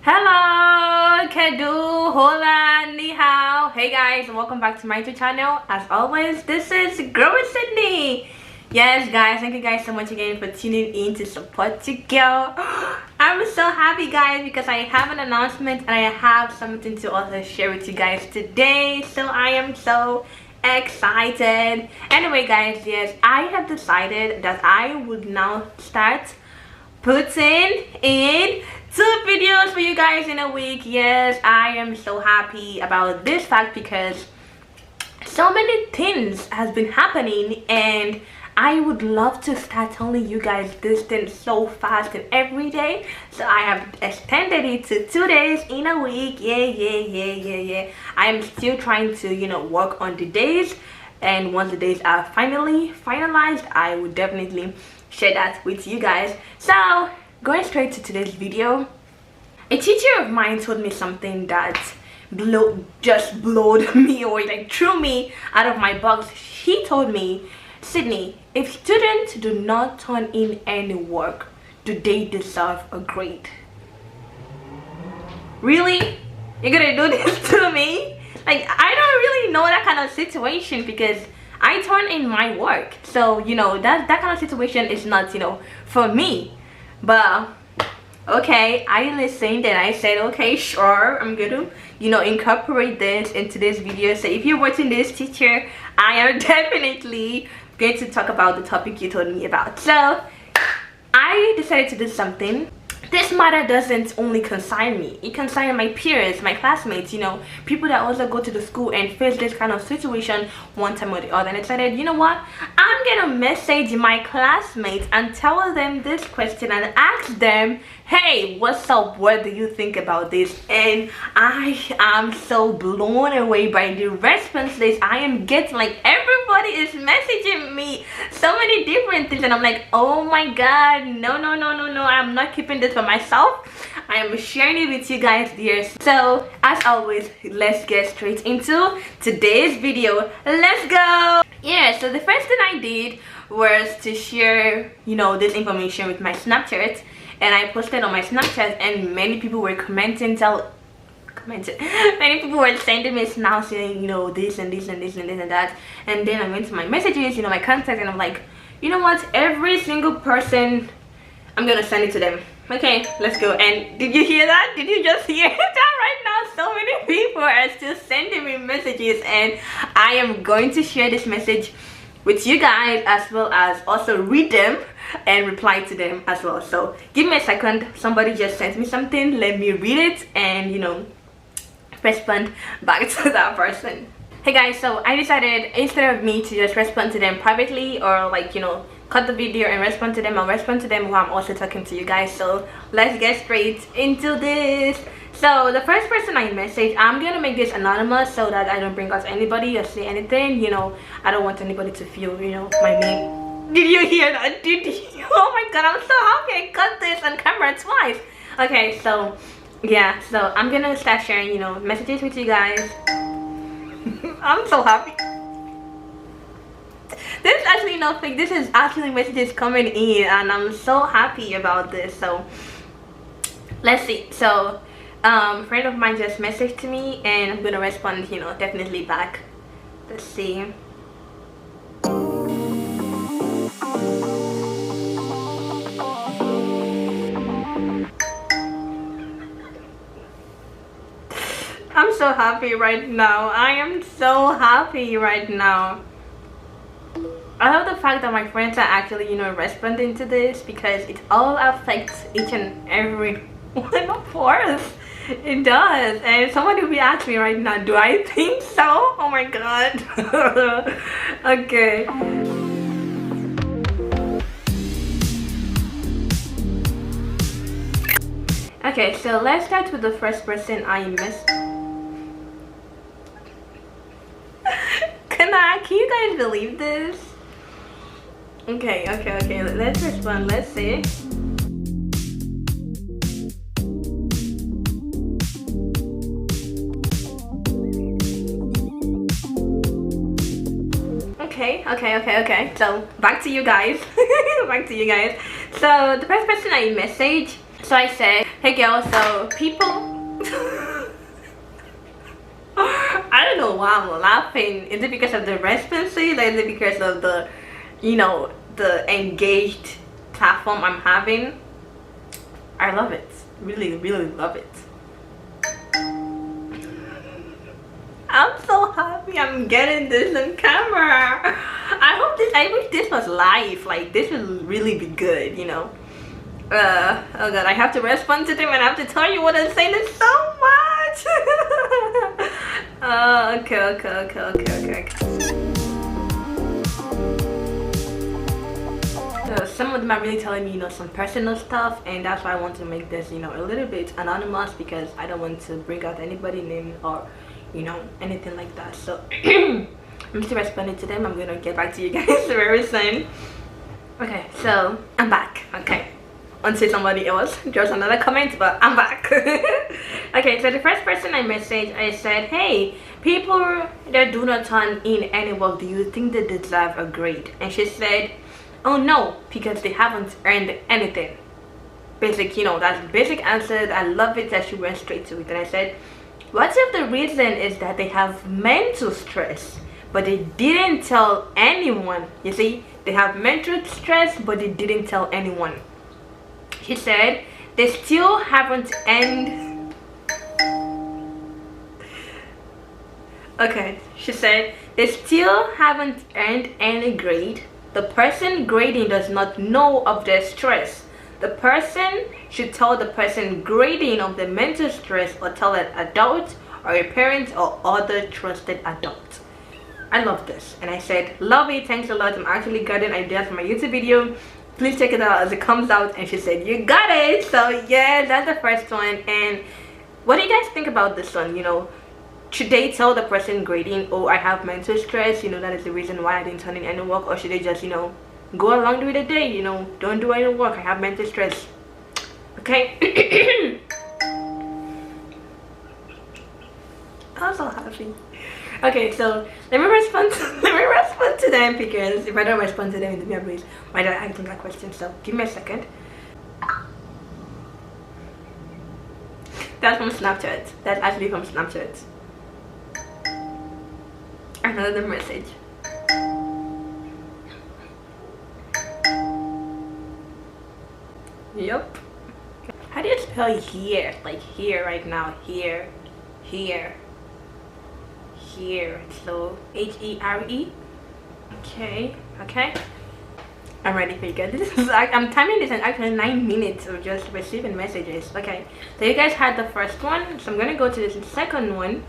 Hello, Kedu, hola, ni hao. Hey guys, welcome back to my YouTube channel. As always, this is Girl with Sydney. Yes guys, thank you guys so much again for tuning in to support your girl. I'm so happy guys because I have an announcement and I have something to also share with you guys today. So I am so excited. Anyway guys, yes, I have decided that I would now start putting in 2 videos for you guys in a week. Yes, I am so happy about this fact because so many things has been happening and I would love to start telling you guys this thing so fast and every day. So I have extended it to 2 days in a week. Yeah. I'm still trying to, work on the days, and once the days are finally finalized, I will definitely share that with you guys. So going straight to today's video, a teacher of mine told me something that just blowed me away, like threw me out of my box. He told me, Sydney, if students do not turn in any work, do they deserve a grade? Really? You're gonna do this to me? Like, I don't really know that kind of situation because I turn in my work. So, that kind of situation is not, for me. But okay, I listened and I said, okay, sure, I'm gonna incorporate this into this video. So if you're watching this, teacher, I am definitely going to talk about the topic you told me about. So I decided to do something. This matter doesn't only concern me, it concerns my peers, my classmates, people that also go to the school and face this kind of situation one time or the other. And I decided, you know what, I'm gonna message my classmates and tell them this question and ask them, hey, what's up, what do you think about this? And I am so blown away by the responses I am getting. Like, everybody is messaging me so many different things and I'm like, oh my god, no, I'm not keeping this for myself. I am sharing it with you guys, dear. So as always, let's get straight into today's video. Let's go. Yeah, so the first thing I did was to share this information with my Snapchat, and I posted on my Snapchat and many people were commenting. Many people were sending me now saying this and this and this and this and that. And then I went to my messages, my contacts, and I'm like, you know what, every single person, I'm gonna send it to them. Okay, let's go. And did you hear that? Did you just hear that right now? So many people are still sending me messages and I am going to share this message with you guys as well as also read them and reply to them as well. So give me a second. Somebody just sent me something. Let me read it and respond back to that person. Hey guys, so I decided instead of me to just respond to them privately or cut the video and respond to them, I'll respond to them while I'm also talking to you guys. So let's get straight into this. So the first person I message, I'm gonna make this anonymous so that I don't bring out anybody or say anything. I don't want anybody to feel my name. Did you hear that? Did you? Oh my god, I'm so happy I cut this on camera twice. Okay, so yeah, so I'm gonna start sharing messages with you guys. I'm so happy. This is actually not fake, this is actually messages coming in and I'm so happy about this. So let's see. So a friend of mine just messaged to me and I'm gonna respond definitely back. Let's see. I'm so happy right now. I am so happy right now. I love the fact that my friends are actually responding to this because it all affects each and every one of us. It does. And somebody will be asking me right now, do I think so? Oh my god. Okay. Okay, so let's start with the first person I missed. Can you guys believe this? Okay, let's respond. Let's see. Okay, so back to you guys. So the first person I messaged, so I said, Hey girl, so people I don't know why I'm laughing. Is it because of the responses, or is it because of the, you know, the engaged platform I'm having? I love it. Really, really love it. I'm so happy I'm getting this on camera. I wish this was live. Like, this would really be good, you know. Oh god, I have to respond to them and I have to tell you what I'm saying. It's so much. Okay. So some of them are really telling me, you know, some personal stuff, and that's why I want to make this, you know, a little bit anonymous, because I don't want to bring out anybody's name or, you know, anything like that. So I'm still responding to them. I'm gonna get back to you guys very soon. Okay, so I'm back. Okay, until somebody else draws another comment, but I'm back. Okay, so the first person I messaged, I said, hey, people that do not turn in any work, do you think they deserve a grade? And she said, oh no, because they haven't earned anything. Basic, you know, that's the basic answer. I love it that she went straight to it. And I said, what if the reason is that they have mental stress, but they didn't tell anyone? You see, they have mental stress, but they didn't tell anyone. She said, they still haven't earned. Okay, she said, they still haven't earned any grade. The person grading does not know of their stress. The person should tell the person grading of the mental stress, or tell an adult or a parent or other trusted adult. I love this. And I said, love it, thanks a lot. I'm actually getting ideas for my YouTube video. Please check it out as it comes out. And she said, you got it. So yeah, that's the first one. And what do you guys think about this one? You know, should they tell the person grading, oh, I have mental stress, you know, that is the reason why I didn't turn in any work? Or should they just, you know, go along with the day, you know, don't do any work, I have mental stress? Okay. I'm so happy. Okay, so let me respond to them, because if I don't respond to them in the memories, why don't I answer that question? So give me a second. That's from Snapchat. That's actually from Snapchat. Another message. Yep. How do you spell here? Like here right now. Here. So H-E-R-E. Okay. I'm ready for you guys. This is like, I'm timing this in actually 9 minutes of just receiving messages. Okay. So you guys had the first one. So I'm gonna go to the second one.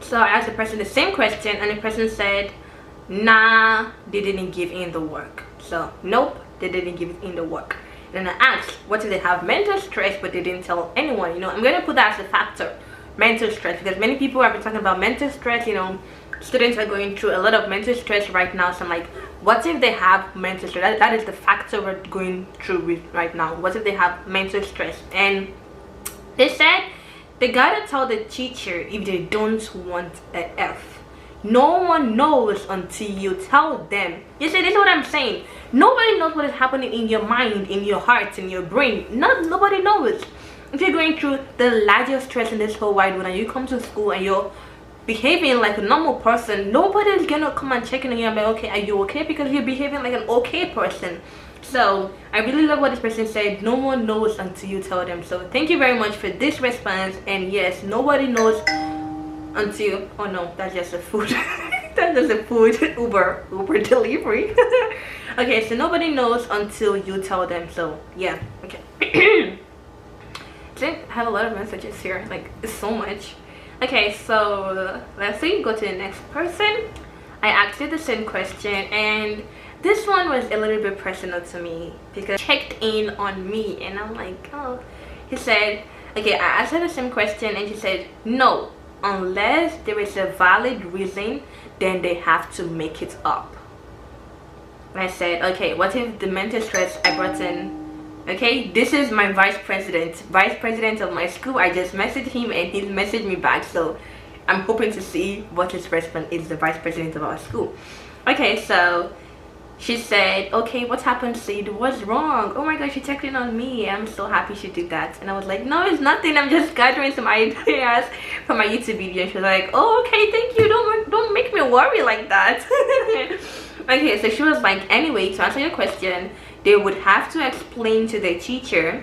So I asked the person the same question, and the person said, nah, they didn't give in the work. So nope, they didn't give in the work. Then I asked, what if they have mental stress but they didn't tell anyone? You know, I'm gonna put that as a factor, mental stress, because many people have been talking about mental stress. You know, students are going through a lot of mental stress right now. So I'm like, what if they have mental stress? That is the factor we're going through with right now. What if they have mental stress? And they said they gotta tell the teacher if they don't want an F. No one knows until you tell them. You see, this is what I'm saying. Nobody knows what is happening in your mind, in your heart, in your brain. Nobody knows. If you're going through the largest stress in this whole wide world, and you come to school and you're behaving like a normal person, nobody's gonna come and check in on you and be like, okay, are you okay? Because you're behaving like an okay person. So I really love what this person said. No one knows until you tell them. So thank you very much for this response. And yes, nobody knows until, oh no, that's just a food. That's just a food Uber delivery. Okay, so nobody knows until you tell them. So yeah, okay. I have a lot of messages here, like it's so much. Okay, so let's see, go to the next person. I asked you the same question, and this one was a little bit personal to me because he checked in on me, and I'm like, oh. He said, okay, I asked her the same question, and she said, no, unless there is a valid reason, then they have to make it up. And I said, okay, what if the mental stress I brought in? Okay, this is my vice president of my school. I just messaged him and he messaged me back, so I'm hoping to see what his response is, the vice president of our school. Okay, so she said, okay, what happened, Sid? What's wrong? Oh my god, she checked in on me. I'm so happy she did that. And I was like, no, it's nothing. I'm just gathering some ideas for my YouTube video. And she was like, oh, okay, thank you. Don't make me worry like that. Okay, so she was like, anyway, to answer your question, they would have to explain to their teacher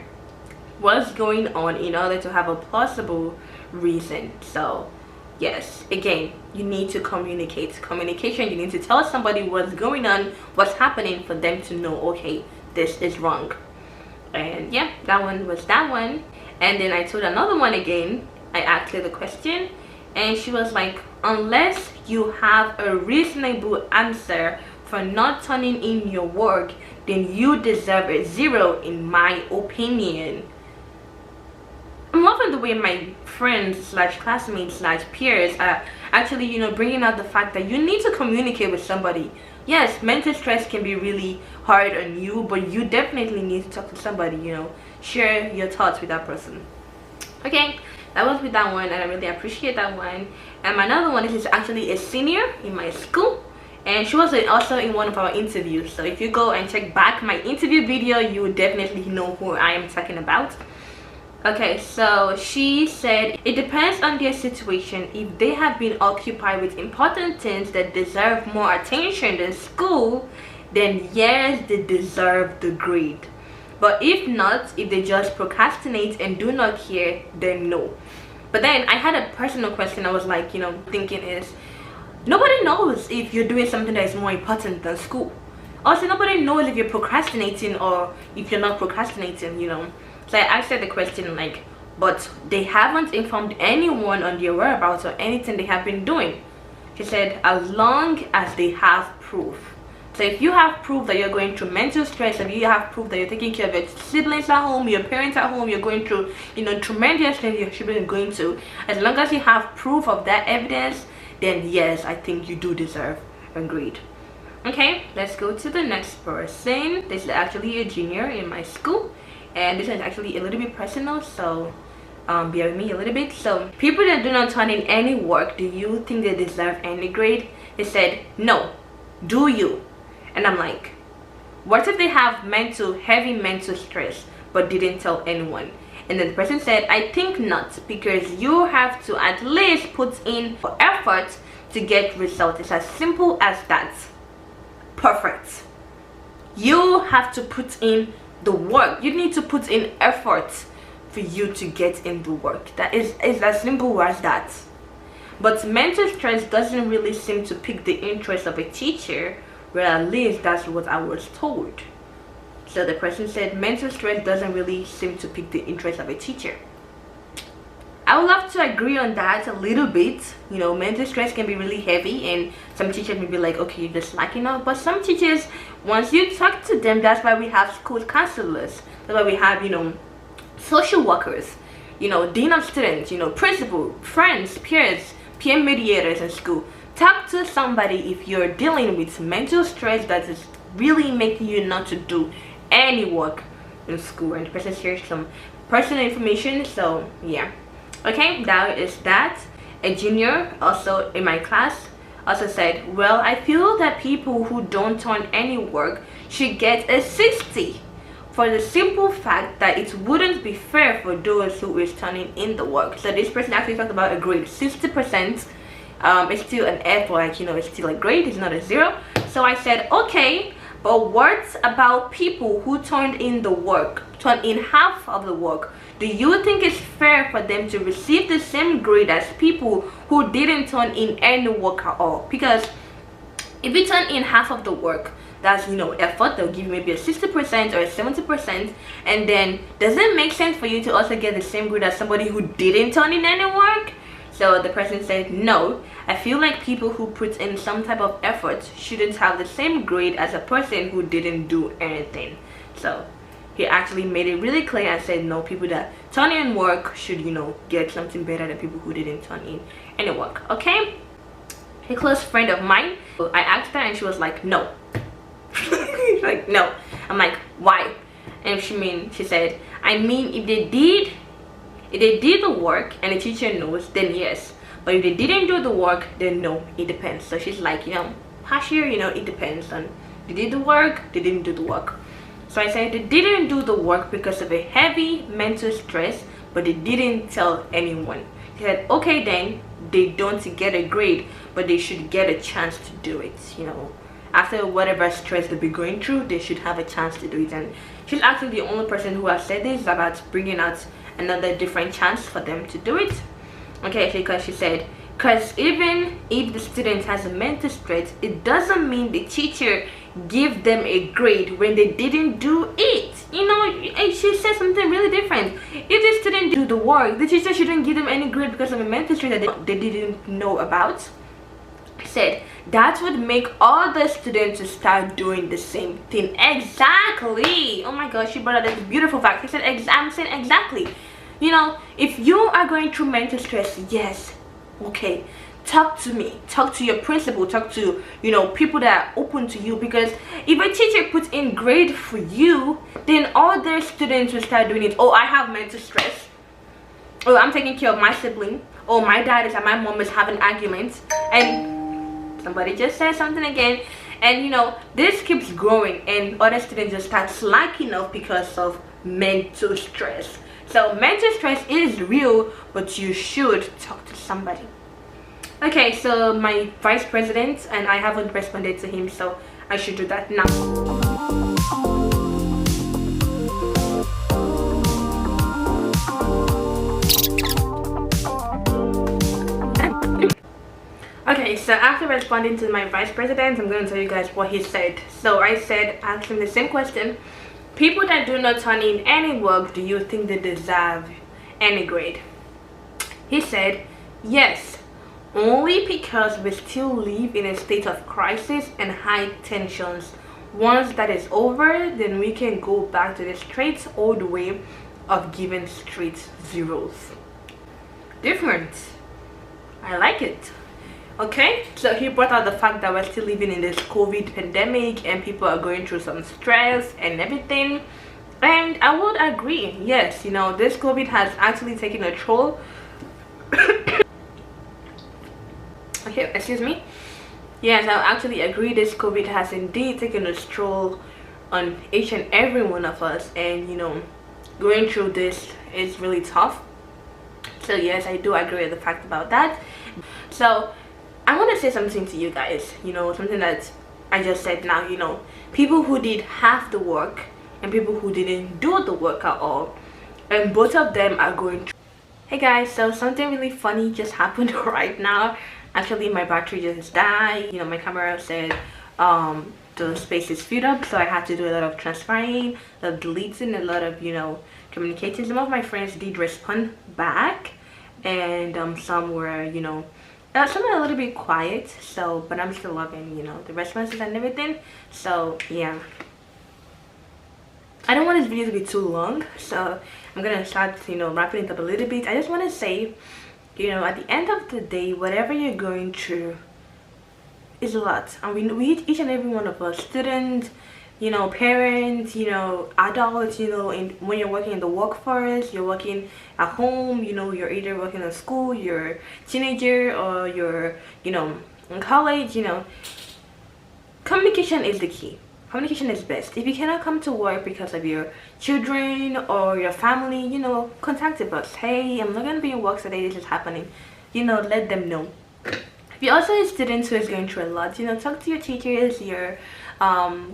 what's going on in order to have a plausible reason. So yes, again, you need to communicate. Communication, you need to tell somebody what's going on, what's happening, for them to know, okay, this is wrong. And yeah, that one was that one. And then I told another one again. I asked her the question and she was like, unless you have a reasonable answer for not turning in your work, then you deserve a 0 in my opinion. I'm loving the way my friends slash classmates slash peers are actually, you know, bringing out the fact that you need to communicate with somebody. Yes, mental stress can be really hard on you, but you definitely need to talk to somebody, you know, share your thoughts with that person. Okay, that was with that one, and I really appreciate that one. And my another one is actually a senior in my school, and she was also in one of our interviews. So if you go and check back my interview video, you will definitely know who I am talking about. Okay, so she said it depends on their situation. If they have been occupied with important things that deserve more attention than school, then yes, they deserve the grade. But if not, if they just procrastinate and do not care, then no. But then I had a personal question. I was like, you know, thinking is, nobody knows if you're doing something that is more important than school. Also, nobody knows if you're procrastinating or if you're not procrastinating, you know. So I asked her the question like, but they haven't informed anyone on their whereabouts or anything they have been doing. She said, as long as they have proof. So if you have proof that you're going through mental stress, if you have proof that you're taking care of your siblings at home, your parents at home, you're going through, you know, tremendous things your children are going to, as long as you have proof of that evidence, then yes, I think you do deserve a grade. Okay, let's go to the next person. This is actually a junior in my school. And this is actually a little bit personal, so bear with me a little bit. So people that do not turn in any work, do you think they deserve any grade? They said no. Do you? And I'm like, what if they have heavy mental stress but didn't tell anyone? And then the person said, I think not, because you have to at least put in effort to get results. It's as simple as that. Perfect. You have to put in the work. You need to put in effort for you to get in the work. That is as simple as that. But mental stress doesn't really seem to pique the interest of a teacher, well, at least that's what I was told. So the person said mental stress doesn't really seem to pique the interest of a teacher. I would love to agree on that a little bit. You know, mental stress can be really heavy, and some teachers may be like, okay, you're just slacking off. But some teachers, once you talk to them, that's why we have school counselors. That's why we have, you know, social workers, you know, dean of students, you know, principal, friends, peers, peer mediators in school. Talk to somebody if you're dealing with mental stress that is really making you not to do any work in school. And the person shares some personal information, so yeah. Okay, that is that. A junior also in my class also said, well, I feel that people who don't turn any work should get a 60 for the simple fact that it wouldn't be fair for those who is turning in the work. So this person actually talked about a grade 60%. It's still an F, like, you know, it's still a grade, it's not a 0. So I said, okay, but what about people who turned in the work, turned in half of the work? Do you think it's fair for them to receive the same grade as people who didn't turn in any work at all? Because if you turn in half of the work, that's, you know, effort, they'll give you maybe a 60% or a 70%, and then does it make sense for you to also get the same grade as somebody who didn't turn in any work? So the person said, no, I feel like people who put in some type of effort shouldn't have the same grade as a person who didn't do anything. So he actually made it really clear and said, no, people that turn in work should, you know, get something better than people who didn't turn in any work. Okay, a close friend of mine, I asked her and she was like, no. Like, no. I'm like, why? And she said, I mean, if they did the work and the teacher knows, then yes. But if they didn't do the work, then no, it depends. So she's like, you know, Hashir, you know, it depends on They did the work, they didn't do the work. So I said they didn't do the work because of a heavy mental stress, but they didn't tell anyone. He said, okay, then they don't get a grade, but they should get a chance to do it. After whatever stress they'll be going through, they should have a chance to do it. And she's actually the only person who has said this about bringing out another different chance for them to do it. Okay, because she said, because even if the student has a mental stress, it doesn't mean the teacher give them a grade when they didn't do it. And she said something really different. If the student do the work, the teacher shouldn't give them any grade because of a mental stress that they didn't know about. Said that would make all the students to start doing the same thing. Exactly. Oh my gosh, she brought out this beautiful fact. She said, I'm saying exactly. If you are going through mental stress, yes, okay, talk to me, talk to your principal, talk to people that are open to you, because if a teacher puts in grade for you, then all their students will start doing it. Oh, I have mental stress. Oh, I'm taking care of my sibling. Oh, my dad is and my mom is having arguments, and somebody just said something again, and this keeps growing, and other students just start slacking off because of mental stress. So mental stress is real, but you should talk to somebody. Okay, so my vice president, and I haven't responded to him, so I should do that now. Okay, so after responding to my vice president, I'm going to tell you guys what he said. So I said, asked him the same question. People that do not turn in any work, do you think they deserve any grade? He said, yes, only because we still live in a state of crisis and high tensions. Once that is over, then we can go back to the straight old way of giving straight zeros. Different. I like it. Okay, so he brought out the fact that we're still living in this COVID pandemic and people are going through some stress and everything, and I would agree. Yes, this COVID has actually taken a toll. Okay, excuse me. Yes, I actually agree, this COVID has indeed taken a toll on each and every one of us, and going through this is really tough. So yes, I do agree with the fact about that. So I want to say something to you guys, something that I just said now. People who did half the work and people who didn't do the work at all, and both of them are going through. Hey guys, so something really funny just happened right now. Actually, my battery just died. My camera said the space is filled up, so I had to do a lot of transferring, a lot of deleting, a lot of communicating. Some of my friends did respond back, and some were some are a little bit quiet, so but I'm still loving the responses and everything. So yeah, I don't want this video to be too long, so I'm gonna start wrapping it up a little bit. I just want to say, at the end of the day, whatever you're going through is a lot. I mean, each and every one of us, students, parents, adults, and when you're working in the workforce, you're working at home, you're either working at school, you're a teenager, or you're in college. Communication is the key. Communication is best. If you cannot come to work because of your children or your family, contact the boss. Hey, I'm not gonna be in work today, this is happening. Let them know. If you're also a student who is going through a lot, talk to your teachers, your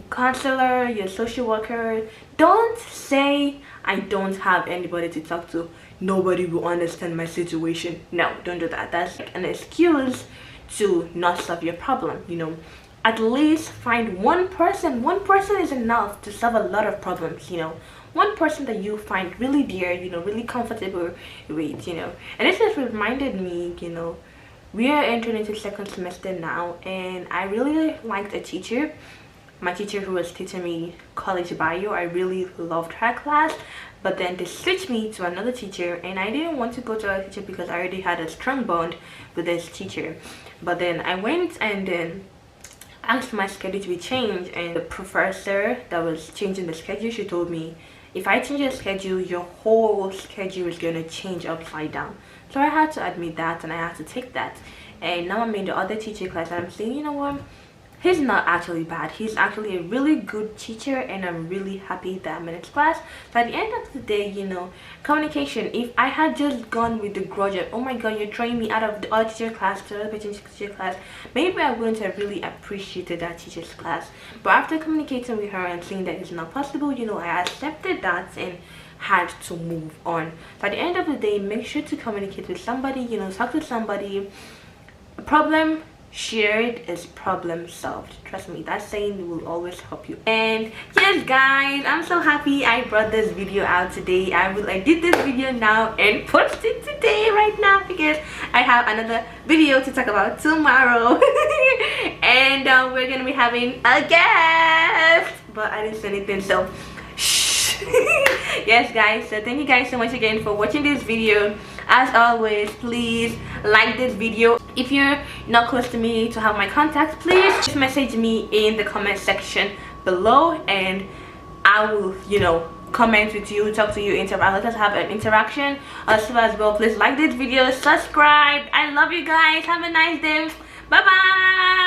counselor, your social worker. Don't say I don't have anybody to talk to, nobody will understand my situation. No, don't do that. That's an excuse to not solve your problem. At least find one person. One person is enough to solve a lot of problems. One person that you find really dear, really comfortable with. And this just reminded me, we are entering into second semester now, and I really liked a teacher. My teacher who was teaching me college bio, I really loved her class, but then they switched me to another teacher, and I didn't want to go to a teacher because I already had a strong bond with this teacher. But then I went and then asked my schedule to be changed, and the professor that was changing the schedule, she told me, if I change your schedule, your whole schedule is going to change upside down. So I had to admit that, and I had to take that. And now I'm in the other teacher class, and I'm saying, he's not actually bad. He's actually a really good teacher, and I'm really happy that I'm in his class. So at the end of the day, you know, communication, if I had just gone with the grudge of, oh my god, you're throwing me out of the other teacher class to the other teacher class, maybe I wouldn't have really appreciated that teacher's class. But after communicating with her and seeing that it's not possible, you know, I accepted that and had to move on. So at the end of the day, make sure to communicate with somebody, you know, talk to somebody. Problem shared is problem solved. Trust me, that saying will always help you. And yes guys, I'm so happy I brought this video out today. I did this video now and post it today right now because I have another video to talk about tomorrow. And we're gonna be having a guest, but I didn't say anything, so shh. Yes guys, so thank you guys so much again for watching this video. As always, please like this video. If you're not close to me to have my contact, please just message me in the comment section below and I will, you know, comment with you, talk to you, interact. Let us have an interaction as well. Please like this video, subscribe. I love you guys. Have a nice day. Bye bye.